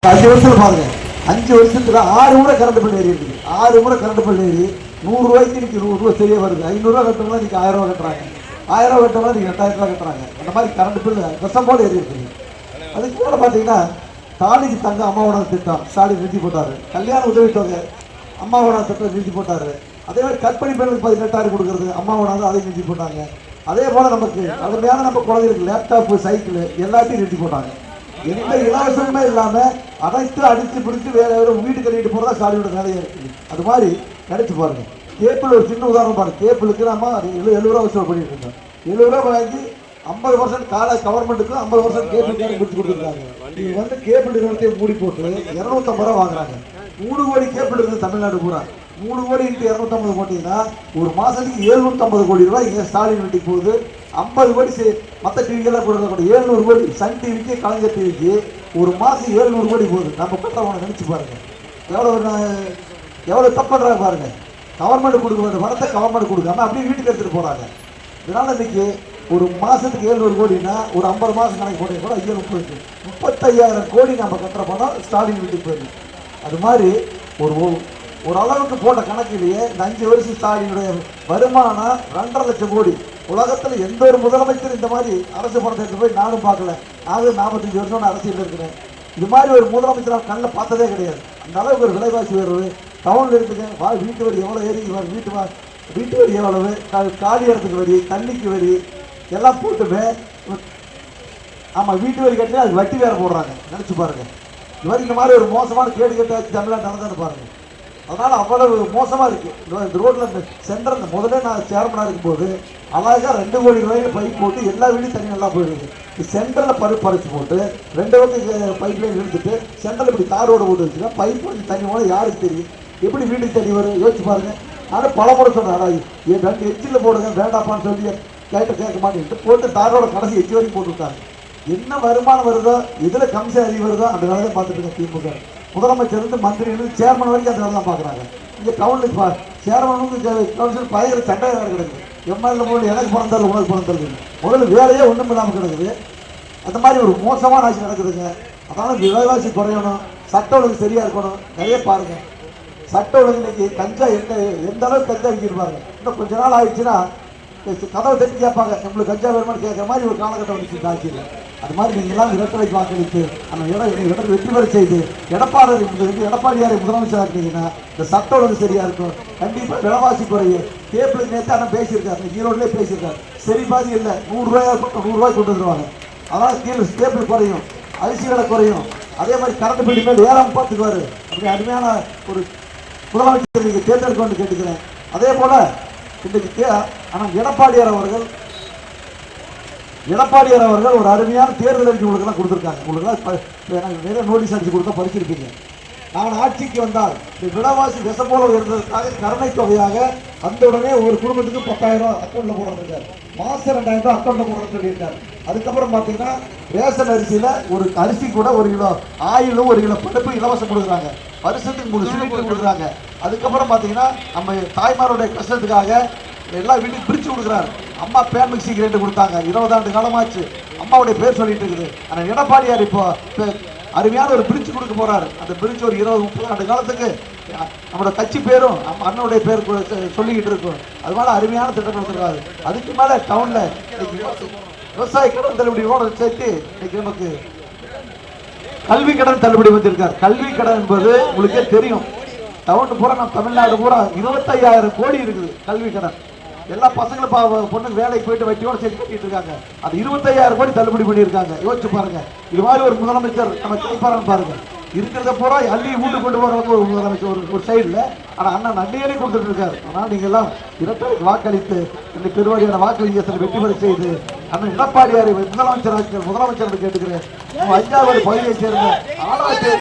5 வருஷத்துல பாருங்க, 5 வருஷத்துல 6 முறை கரண்ட் பில் ஏறி இருக்குது. 6 முறை கரண்ட் பில் ஏறி 100 ரூபாய்க்கு இன்னைக்கு 100 ரூபாய் சரியா வருது. 500 ரூபாய் கட்டுறவங்க இன்னைக்கு 1000 ரூபாய் கட்டுறாங்க. 1000 ரூபாய் கட்டுறவங்க இன்னைக்கு 2000 ரூபாய் கட்டுறாங்க. அந்த மாதிரி கரண்ட் பில் விஷம் போல ஏறி இருக்குது. அதுக்கு மேல பாத்தீங்கன்னா தாலிக்கு தங்க அம்மாவோட திட்டம் ஸ்டாலின் நிறுத்தி போட்டாரு. கல்யாண உதவித்தொகை அம்மாவோட திட்டம் நிறுத்தி போட்டாரு. அதே மாதிரி கற்பனை பெண்களுக்கு 18,000 கொடுக்கறது அம்மாவோட அதை நிறுத்தி போட்டாங்க. அதே போல நமக்கு கடுமையான நம்ம குழந்தைகளுக்கு லேப்டாப் சைக்கிள் எல்லாத்தையும் நிறுத்தி போட்டாங்க. எந்த இலவசமே இல்லாம அனைத்து அடிச்சு பிடிச்சி வேற வேற வீடு கட்டிட்டு போறதா ஸ்டாலினோட வேலையா இருக்குது. அது மாதிரி நினைச்சு பாருங்க. கேபிள் ஒரு சின்ன உதாரணம் பாருங்க. கேபிளுக்கு நம்ம 70 ரூபா வசூல் பண்ணிட்டு இருக்கோம். 70 ரூபா வாங்கி 50% கால கவர்மெண்ட்டுக்கு 50% கேபிள் பிடிச்சு கொடுத்துருக்காங்க. நீங்க வந்து கேபிள் நிறுவனத்தையும் மூடி போட்டு 250 ரூபா வாங்குறாங்க. 3 கோடி கேபிள் இருக்குது தமிழ்நாடு பூரா. 3 கோடி இன்ட்டு 250 போட்டீங்கன்னா ஒரு மாசத்துக்கு 750 கோடி ரூபாய் இங்க ஸ்டாலின் வீட்டுக்கு போகுது. 50 கோடி மற்ற டிவிக்கெல்லாம் கொடுக்க 700 கோடி சன் டிவிக்கு கலைஞர் டிவிக்கு ஒரு மாசம் 700 கோடி போகுது. நம்ம கட்டுறவங்க நினைச்சு பாருங்க எவ்வளவு தப்பு பண்றாங்க பாருங்க. கவர்மெண்ட் கொடுக்க வேண்டிய பணத்தை கவர்மெண்ட் கொடுக்காம அப்படியே வீட்டுக்கு எடுத்துட்டு போறாங்க. இதனால இன்னைக்கு ஒரு மாசத்துக்கு 700 கோடினா ஒரு 50 மாசம் கணக்கு போட்டீங்க கூட 35,000 கோடி நம்ம கட்டுற பணம் ஸ்டாலின் வீட்டுக்கு போயிருக்கு. அது மாதிரி ஒரு அளவுக்கு போட்ட கணக்கிலேயே இந்த 5 வருஷம் ஸ்டாலினுடைய வருமானம் 2.5 லட்சம் கோடி. உலகத்துல எந்த ஒரு முதலமைச்சர் இந்த மாதிரி அரசு பணத்தை எடுத்து போய் நானும் பார்க்கல. நானும் 45 வருஷம் அரசியல் இருக்கிறேன். இது மாதிரி ஒரு முதலமைச்சர் கண்ணில் பார்த்ததே கிடையாது. அந்த அளவுக்கு ஒரு விலைவாசி உயர்வு டவுன்ல இருக்குங்க. வீட்டு வரி எவ்வளவு ஏறி வீட்டு வரி எவ்வளவு, காலி இடத்துக்கு வரி, தண்ணிக்கு வரி எல்லாம் போட்டுமே. ஆமா, வீட்டு வரி கட்டி அது வட்டி வேற போடுறாங்க. நினைச்சு பாருங்க. இந்த மாதிரி ஒரு மோசமான கேடு கட்டாச்சு தமிழ்நாடு நடந்தான்னு பாருங்க. அதனால அவ்வளவு மோசமா இருக்கு. இந்த ரோட்ல சென்டர் முதல்ல நான் சேர்மனா இருக்கும்போது அழகா 2 கோடி ரூபாயில பைப் போட்டு எல்லா வீடும் தண்ணி நல்லா போயிடுது. சென்டர்ல பறிச்சு போட்டு 2 பக்கம் பைப் லைன் எடுத்துட்டு சென்டர்ல இப்படி தாரோட போட்டு வச்சுன்னா பைப் வந்து தண்ணி போல யாருக்கு தெரியும்? எப்படி வீட்டுக்கு தண்ணி வரும்? யோசிச்சு பாருங்க. நானும் பல முறை சொன்னேன், 2 எச்சில் போடுங்க வேண்டாப்பான்னு சொல்லி கேட்க மாட்டேன்ட்டு போட்டு தாரோட கடைசி எச்சி வரைக்கும் போட்டு விட்டாங்க. என்ன வருமானம் வருதோ எதுல கமிஷன் அதிகம் வருதோ அந்த வேலை தான் பார்த்துட்டு இருக்கேன். திமுக முதலமைச்சர் இருந்து மந்திரி இருந்து சேர்மன் வரைக்கும் அந்த வேலை தான் பார்க்குறாங்க. இங்கே டவுன்ல சேர்மன் வந்து கவுன்சில் பயங்கர சண்டை வேலை கிடக்குது. எம்எல்ஏ போட்டு எனக்கு பணம் தரல உனக்கு பணம் தருது. முதல்ல வேலையே ஒன்றும் இல்லாமல் கிடக்குது. அந்த மாதிரி ஒரு மோசமான ஆட்சி நடக்குதுங்க. அதனால விலைவாசி குறையணும், சட்ட ஒழுங்கு சரியா இருக்கணும். நிறைய பாருங்க, சட்ட ஒழுங்கு இன்னைக்கு கஞ்சா எந்த அளவுக்கு கஞ்சா விற்கிருப்பாங்க. இன்னும் கொஞ்ச நாள் ஆயிடுச்சுன்னா கதவை தட்டி கேட்பாங்க, நம்மளுக்கு கஞ்சா வேணுமான்னு கேட்குற மாதிரி ஒரு காலகட்டம் வந்துச்சு ஆட்சியில். அது மாதிரி நீங்கள்லாம் இரட்டை வாக்களித்து அந்த இடத்தை வெற்றி பெற செய்து எடப்பாடியாரை முதலமைச்சர் ஆக்கிட்டீங்கன்னா இந்த சட்ட ஒழுங்கு சரியா இருக்கும். கண்டிப்பாக விலைவாசி குறையும். கேபிளுக்கு நேற்று ஆனால் பேசியிருக்காரு, ஈரோட்லேயே பேசியிருக்காரு. சரி பாதி இல்லை, 100 ரூபாய் 100 ரூபாய் கொண்டு வந்துருவாங்க. அதனால் கேபிள் குறையும், அரிசி விலை குறையும். அதே மாதிரி கரண்ட் பில் மேல் ஏறாம பார்த்துக்குவாரு. அப்படி அருமையான ஒரு முதலமைச்சர் நீங்கள் தேர்ந்தெடுக்கணும்னு கேட்டுக்கிறேன். அதே போல இன்றைக்கு ஆனால் எடப்பாடியார் அவர்கள் ஒரு அருமையான தேர்தல் அறிக்கை உங்களுக்கெல்லாம் கொடுத்துருக்காங்க. உங்களுக்கெல்லாம் நிறைய நோட்டீஸ் அடிச்சு கொடுத்தா படிச்சிருப்பீங்க. நான் ஆட்சிக்கு வந்தால் இந்த விலைவாசி விஷம் போல உயர்ந்ததற்காக கருணை தொகையாக அந்த உடனே ஒரு குடும்பத்துக்கு 10,000 அக்கௌண்ட்ல போடுறாரு. மாசம் 2,000 ரூபாய் அக்கௌண்ட்ல போடுறேன்னு சொல்லியிருக்காரு. அதுக்கப்புறம் பார்த்தீங்கன்னா ரேஷன் அரிசியில ஒரு அரிசி கூட 1 கிலோ ஆயிலும் 1 கிலோ பருப்பு இலவசம் கொடுக்குறாங்க. வருஷத்துக்கு 3 சிலிண்டர் கொடுக்குறாங்க. அதுக்கப்புறம் பார்த்தீங்கன்னா நம்ம தாய்மாருடைய கஷ்டத்துக்காக எல்லா வீட்டுக்கு பிரிச்சு கொடுக்குறாரு. அம்மா பேன் மிக்சி கிரைண்டர் கொடுத்தாங்க. 20 ஆண்டு காலமாச்சு அம்மாவுடைய பேர் சொல்லிட்டு இருக்குது. ஆனால் எடப்பாடியார் இப்போ அருமையான ஒரு பிரிட்ஜ் கொடுக்க போறாரு. அந்த பிரிட்ஜ் ஒரு 20-30 ஆண்டு காலத்துக்கு நம்மளோட கட்சி பேரும் அண்ணனுடைய பேர் சொல்லிக்கிட்டு இருக்கும். அது மாதிரி அருமையான திட்டம் கொடுத்துருக்காரு. அதுக்கு மேல டவுன்ல விவசாய கடன் தள்ளுபடியோட சேர்த்து இன்னைக்கு நமக்கு கல்வி கடன் தள்ளுபடி வந்திருக்காரு. கல்வி கடன் என்பது உங்களுக்கே தெரியும். டவுன் பூரா நம்ம தமிழ்நாடு பூரா 25,000 கோடி இருக்குது கல்வி கடன். எல்லா பசங்களும் பொண்ணுக்கு வேலைக்கு போயிட்டு வட்டியோட சேர்த்து கட்டிட்டு இருக்காங்க. அது 25,000 கோடி தள்ளுபடி பண்ணியிருக்காங்க. யோசிச்சு பாருங்க. இது மாதிரி ஒரு முதலமைச்சர் நம்ம கைப்பாரன்னு பாருங்க. இருக்கிறத பூரா அள்ளி வீட்டு கொண்டு போறவங்க ஒரு முதலமைச்சர் ஒரு சைடுல. ஆனா அண்ணன் நன்றியே கொடுத்துட்டு இருக்காரு. ஆனால் நீங்க எல்லாம் இரட்டை வாக்களித்து இந்த பெருவாரியான வாக்களிக்க வெற்றி பெற செய்து அண்ணன் எடப்பாடியாரை முதலமைச்சர் கேட்டுக்கிறேன். 5வது பகுதியை சேர்ந்த 4வது